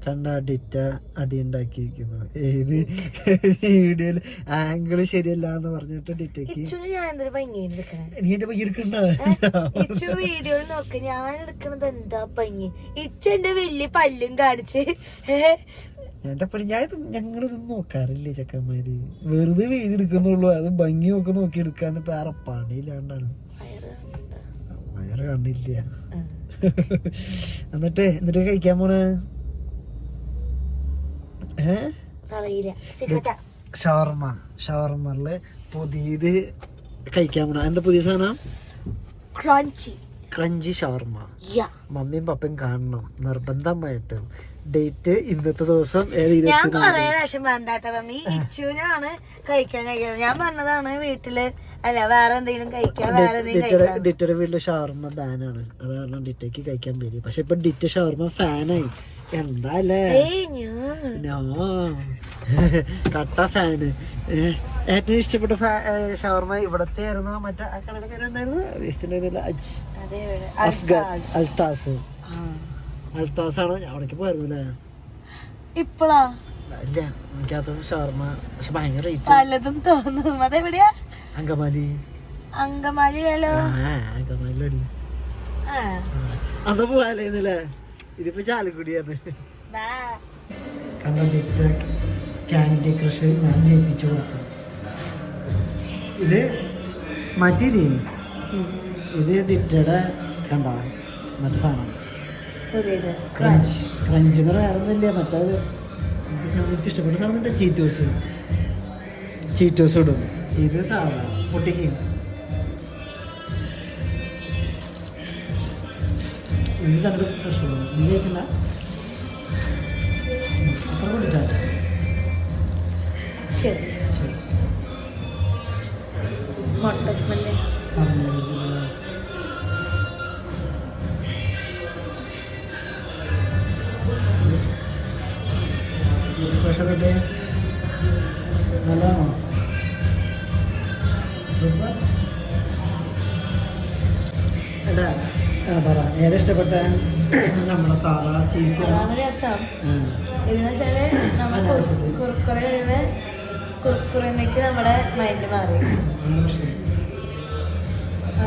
കണ്ട ഡിറ്റ അടി ഉണ്ടാക്കിയിരിക്കുന്നു. ഏത് വീഡിയോയിൽ ആംഗിള് ശരിയല്ല എന്ന് പറഞ്ഞിട്ട് ഡിറ്റയ്ക്ക് വീഡിയോ നോക്ക ഞാൻ എടുക്കണത് എന്താ ഭംഗി. ഇച്ചു എന്റെ വലിയ പല്ലും കാണിച്ച് എന്റെ ഞങ്ങളിതൊന്നും നോക്കാറില്ലേ ചെക്കന്മാര്, വെറുതെ വീട് എടുക്കുന്നുള്ളൂ. അത് ഭംഗിയൊക്കെ നോക്കി എടുക്കാൻ വേറെ പണിയില്ലാണ്ടാണ്. വയറ് കണ്ടില്ല. എന്നിട്ട് കഴിക്കാൻ പോണേ ഷവർമ്മ പുതിയത് കഴിക്കാൻ പോണ. എന്താ പുതിയ സാധനം? ക്രഞ്ചി ഷവർമ്മ. മമ്മിയും പപ്പയും കാണണം നിർബന്ധമായിട്ട്. ഡേറ്റ് ഇന്നത്തെ ദിവസം ഞാൻ കൊറേ പ്രാവശ്യം വേണ്ടാട്ട മമ്മി. ഇച്ചുവിനാണ് കഴിക്കാൻ കഴിയാതെ. ഞാൻ പറഞ്ഞതാണ് വീട്ടില് അല്ല വേറെ എന്തെങ്കിലും കഴിക്കാൻ. ഡിറ്റയുടെ വീട്ടില് ഷവർമ്മ ബാനാണ്. അത് കാരണം ഡിറ്റയ്ക്ക് കഴിക്കാൻ പേര്. പക്ഷെ ഇപ്പൊ ഡിറ്റ ഷവർമ്മ ഫാനായി. എന്താ അല്ലേ കട്ട ഫാന്. ഏറ്റവും ഇഷ്ടപ്പെട്ട ഷവർമ്മ ഇവിടത്തെ ആയിരുന്നു. മറ്റേ ആ കടയുടെ പേര് എന്തായിരുന്നു? അൽത്താസാണ്. അവിടേക്ക് പോയിരുന്നില്ലേ ഇപ്പളാ? ഇല്ല, എനിക്കത് ഷവർമ്മ പക്ഷെ ഭയങ്കര റേറ്റ്. പലതും തോന്നും. അതെവിടെയാ? അങ്കമാലി. അങ്കമാലിയിലോ? അങ്കമാലിലടി. അന്ന് പോവാലായിരുന്നില്ലേ? ഇതിപ്പോ ചാലക്കുടിയാണ്. ക്യാൻഡി ക്രഷ് ഞാൻ ജയിപ്പിച്ചു കൊടുത്തു. ഇത് മറ്റേ ഇത് ഡിറ്റയുടെ കണ്ട മറ്റേ സാധനം ക്രഞ്ച്. ക്രഞ്ച് വേറെ ഒന്നുമില്ല. മറ്റേത് എനിക്ക് ഇഷ്ടപ്പെട്ട സാധനം ചീറ്റോസ് ഇടും. ഇത് സാധാ പൊട്ടിക്കും. ഇത് കണ്ടിട്ട് പ്രശ്നമില്ല. നീ കഴിക്കണ്ട അത്ര പൊടിച്ചാൽ സ്പെഷ്യലായിട്ട് നല്ലതാണോ? സൂപ്പർ. എടാ പറ ഏതാ ഇഷ്ടപ്പെട്ട? നമ്മളെ സാധാ ചീസ് കുറുക്കുറമയ്ക്ക് നമ്മുടെ മൈൻഡ് മാറി.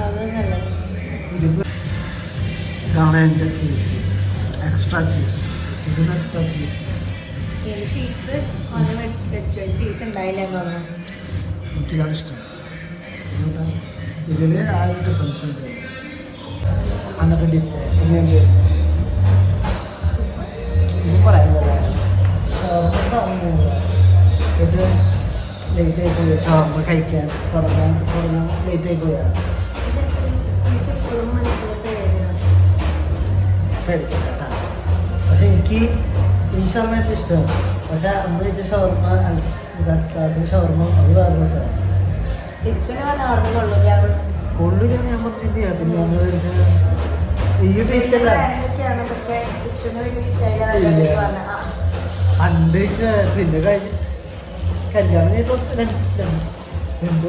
അത് നല്ലത്. ഇതാണ് എൻ്റെ ചീസ്, എക്സ്ട്രാ ചീസ്. ഇതിന് എക്സ്ട്രാ ചീസ്. ചീസ് ഉണ്ടായില്ല എന്ന് തോന്നുന്നു. എനിക്കിതാണ് ഇഷ്ടം. ഇതിൽ ആ ഒരു ഡിഫറൻസ് ഉണ്ട്. എന്നിട്ട് ഡിറ്റ് ഇത് ലേറ്റ് ആയി പോയി. ഷവർമ്മ കഴിക്കാൻ തുടങ്ങാൻ ലേറ്റ് ആയി പോയാ പക്ഷെ എനിക്ക് ഈ ഷവർമ്മ ഏറ്റവും ഇഷ്ടമാണ്. പക്ഷെ അന്ന് കഴിച്ച ഷവർമ്മ ക്ലാസ്സിൽ ഷവർമ്മ അത് വേറെ രസമാണ്. കൊള്ളില്ല ഞാൻ പറഞ്ഞില്ല. പിന്നെ നമ്മൾ കഴിച്ച ഈ ടേസ്റ്റ് അല്ല പണ്ട് പിന്നെ കല്യാണം ചെയ്തപ്പോൾ 2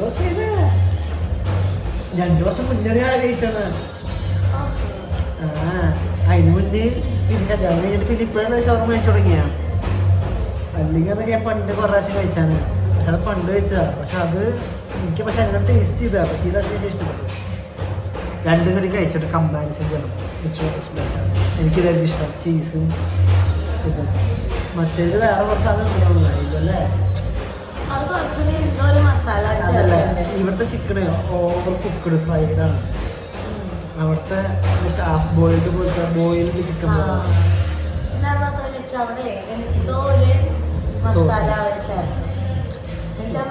വർഷം മുന്നേ ആലോചിച്ചാണ്. അതിന് മുന്നേ പിന്നെ കല്യാണം കഴിഞ്ഞിട്ട് പിന്നെ ഇപ്പോഴാണ് ഷവർമ്മ കഴിച്ചു തുടങ്ങിയ. അല്ലെങ്കിൽ അതൊക്കെ ഞാൻ പണ്ട് കുറേ പ്രാവശ്യം കഴിച്ചാണ്. പക്ഷെ അത് പണ്ട് കഴിച്ചതാണ്. പക്ഷെ അത് എനിക്ക് പക്ഷെ അങ്ങനെ ടേസ്റ്റ് ചെയ്തതാണ്. പക്ഷേ ഇതൊക്കെ ഇഷ്ടപ്പെട്ടു. രണ്ടും കൂടി കഴിച്ചിട്ട് കമ്പാരിസൺ ചെയ്യണം. എനിക്കിതായിരിക്കും ഇഷ്ടം ചീസും ഇത്. മറ്റേത് വേറെ കുറച്ച് സാധനം അതല്ലേ. ഇവിടുത്തെ ചിക്കന് ഓവർ കുക്ക്ഡ് ഫ്രൈഡ് ആണ്. അവിടുത്തെ ഹാഫ് ബോയിൽഡ് പോലത്തെ ബോയിൽഡ് ചിക്കൻ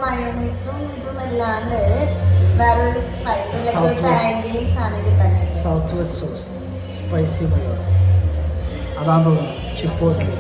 മയോണൈസും ഇതും അല്ലാണ്ട് വേറൊരു സൗത്ത് വെസ്റ്റ് സോസ് സ്പൈസി മയോ അതാന്ന് തോന്നുന്നു. ചിപ്പോട്ട്ലി